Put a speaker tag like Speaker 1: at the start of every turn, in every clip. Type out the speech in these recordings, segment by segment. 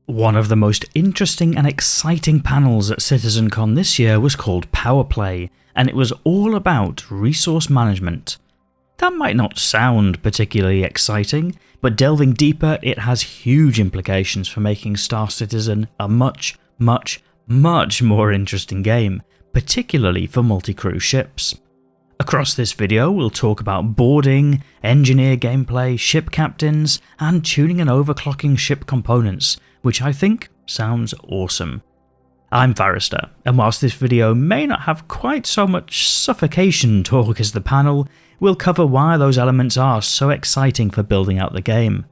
Speaker 1: One of the most interesting and exciting panels at CitizenCon this year was called Power Play, and it was all about resource management. That might not sound particularly exciting, but delving deeper, it has huge implications for making Star Citizen a much more interesting game, particularly for multi-crew ships. Across this video, we'll talk about boarding, engineer gameplay, ship captains, and tuning and overclocking ship components, which I think sounds awesome. I'm Varrister, and whilst this video may not have quite so much suffocation talk as the panel, we'll cover why those elements are so exciting for building out the game.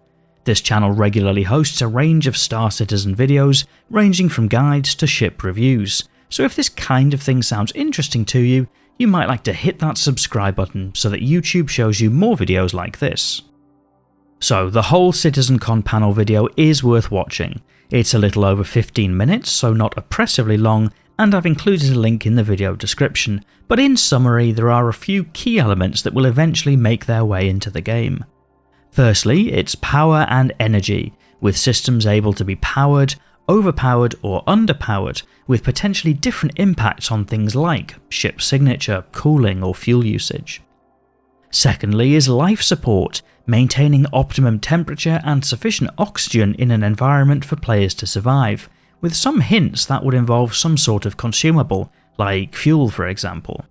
Speaker 1: This channel regularly hosts a range of Star Citizen videos, ranging from guides to ship reviews, so if this kind of thing sounds interesting to you, you might like to hit that subscribe button so that YouTube shows you more videos like this. So the whole CitizenCon panel video is worth watching. It's a little over 15 minutes, so not oppressively long, and I've included a link in the video description, but in summary there are a few key elements that will eventually make their way into the game. Firstly, it's power and energy, with systems able to be powered, overpowered or underpowered, with potentially different impacts on things like ship signature, cooling or fuel usage. Secondly is life support, maintaining optimum temperature and sufficient oxygen in an environment for players to survive, with some hints that would involve some sort of consumable, like fuel for example.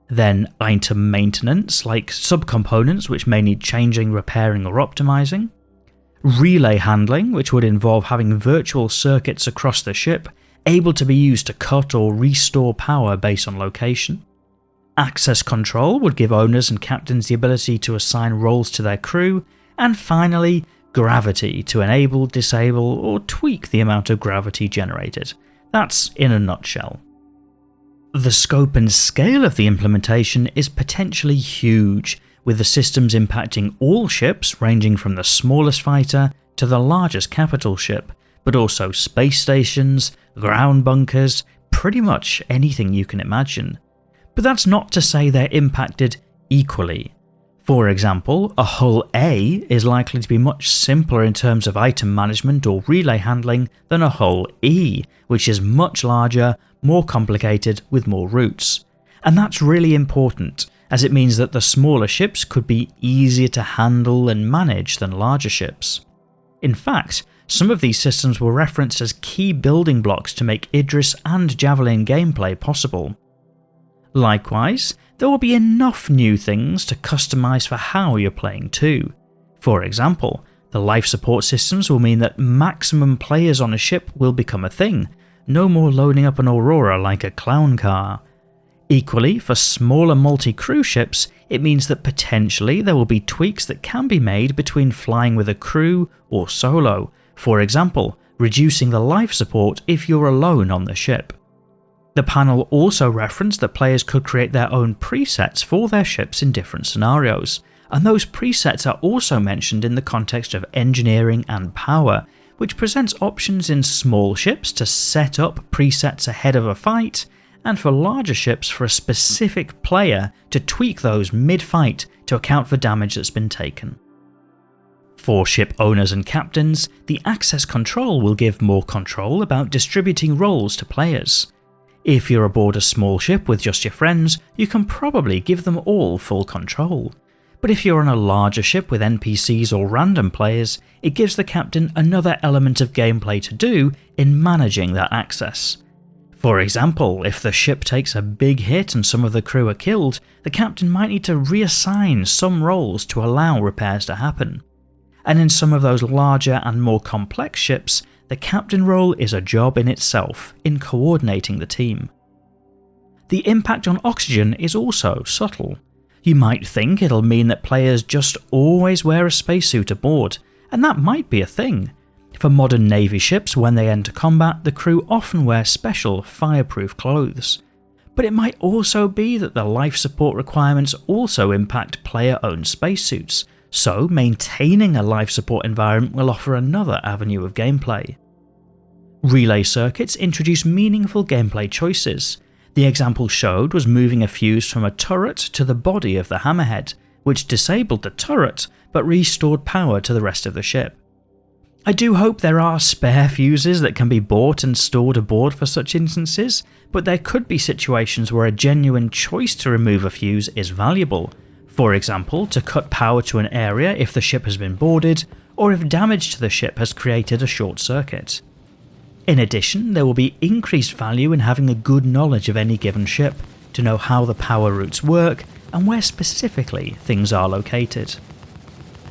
Speaker 1: Then item maintenance, like subcomponents which may need changing, repairing or optimizing. Relay handling, which would involve having virtual circuits across the ship, able to be used to cut or restore power based on location. Access control would give owners and captains the ability to assign roles to their crew, and finally, gravity to enable, disable or tweak the amount of gravity generated. That's in a nutshell. The scope and scale of the implementation is potentially huge, with the systems impacting all ships ranging from the smallest fighter to the largest capital ship, but also space stations, ground bunkers, pretty much anything you can imagine. But that's not to say they're impacted equally. For example, a hull A is likely to be much simpler in terms of item management or relay handling than a hull E, which is much larger, more complicated with more routes. And that's really important, as it means that the smaller ships could be easier to handle and manage than larger ships. In fact, some of these systems were referenced as key building blocks to make Idris and Javelin gameplay possible. Likewise, there will be enough new things to customize for how you're playing too. For example, the life support systems will mean that maximum players on a ship will become a thing, no more loading up an Aurora like a clown car. Equally, for smaller multi-crew ships, it means that potentially there will be tweaks that can be made between flying with a crew or solo, for example, reducing the life support if you're alone on the ship. The panel also referenced that players could create their own presets for their ships in different scenarios, and those presets are also mentioned in the context of engineering and power, which presents options in small ships to set up presets ahead of a fight, and for larger ships for a specific player to tweak those mid-fight to account for damage that's been taken. For ship owners and captains, the access control will give more control about distributing roles to players. If you're aboard a small ship with just your friends, you can probably give them all full control. But if you're on a larger ship with NPCs or random players, it gives the captain another element of gameplay to do in managing that access. For example, if the ship takes a big hit and some of the crew are killed, the captain might need to reassign some roles to allow repairs to happen. And in some of those larger and more complex ships, the captain role is a job in itself in coordinating the team. The impact on oxygen is also subtle. You might think it'll mean that players just always wear a spacesuit aboard, and that might be a thing. For modern Navy ships, when they enter combat, the crew often wear special fireproof clothes. But it might also be that the life support requirements also impact player-owned spacesuits, so maintaining a life support environment will offer another avenue of gameplay. Relay circuits introduce meaningful gameplay choices. The example showed was moving a fuse from a turret to the body of the hammerhead, which disabled the turret but restored power to the rest of the ship. I do hope there are spare fuses that can be bought and stored aboard for such instances, but there could be situations where a genuine choice to remove a fuse is valuable. For example, to cut power to an area if the ship has been boarded, or if damage to the ship has created a short circuit. In addition, there will be increased value in having a good knowledge of any given ship, to know how the power routes work and where specifically things are located.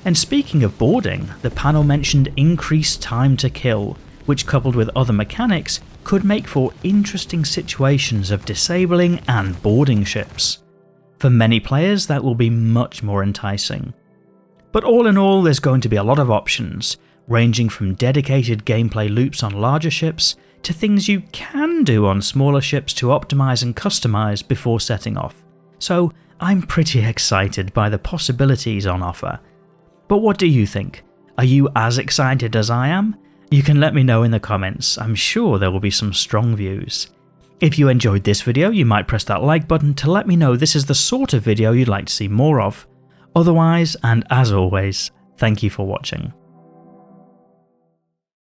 Speaker 1: And speaking of boarding, the panel mentioned increased time to kill, which coupled with other mechanics could make for interesting situations of disabling and boarding ships. For many players that will be much more enticing. But all in all, there's going to be a lot of options, ranging from dedicated gameplay loops on larger ships to things you can do on smaller ships to optimize and customize before setting off. So I'm pretty excited by the possibilities on offer. But what do you think? Are you as excited as I am? You can let me know in the comments, I'm sure there will be some strong views. If you enjoyed this video, you might press that like button to let me know this is the sort of video you'd like to see more of. Otherwise, and as always, thank you for watching.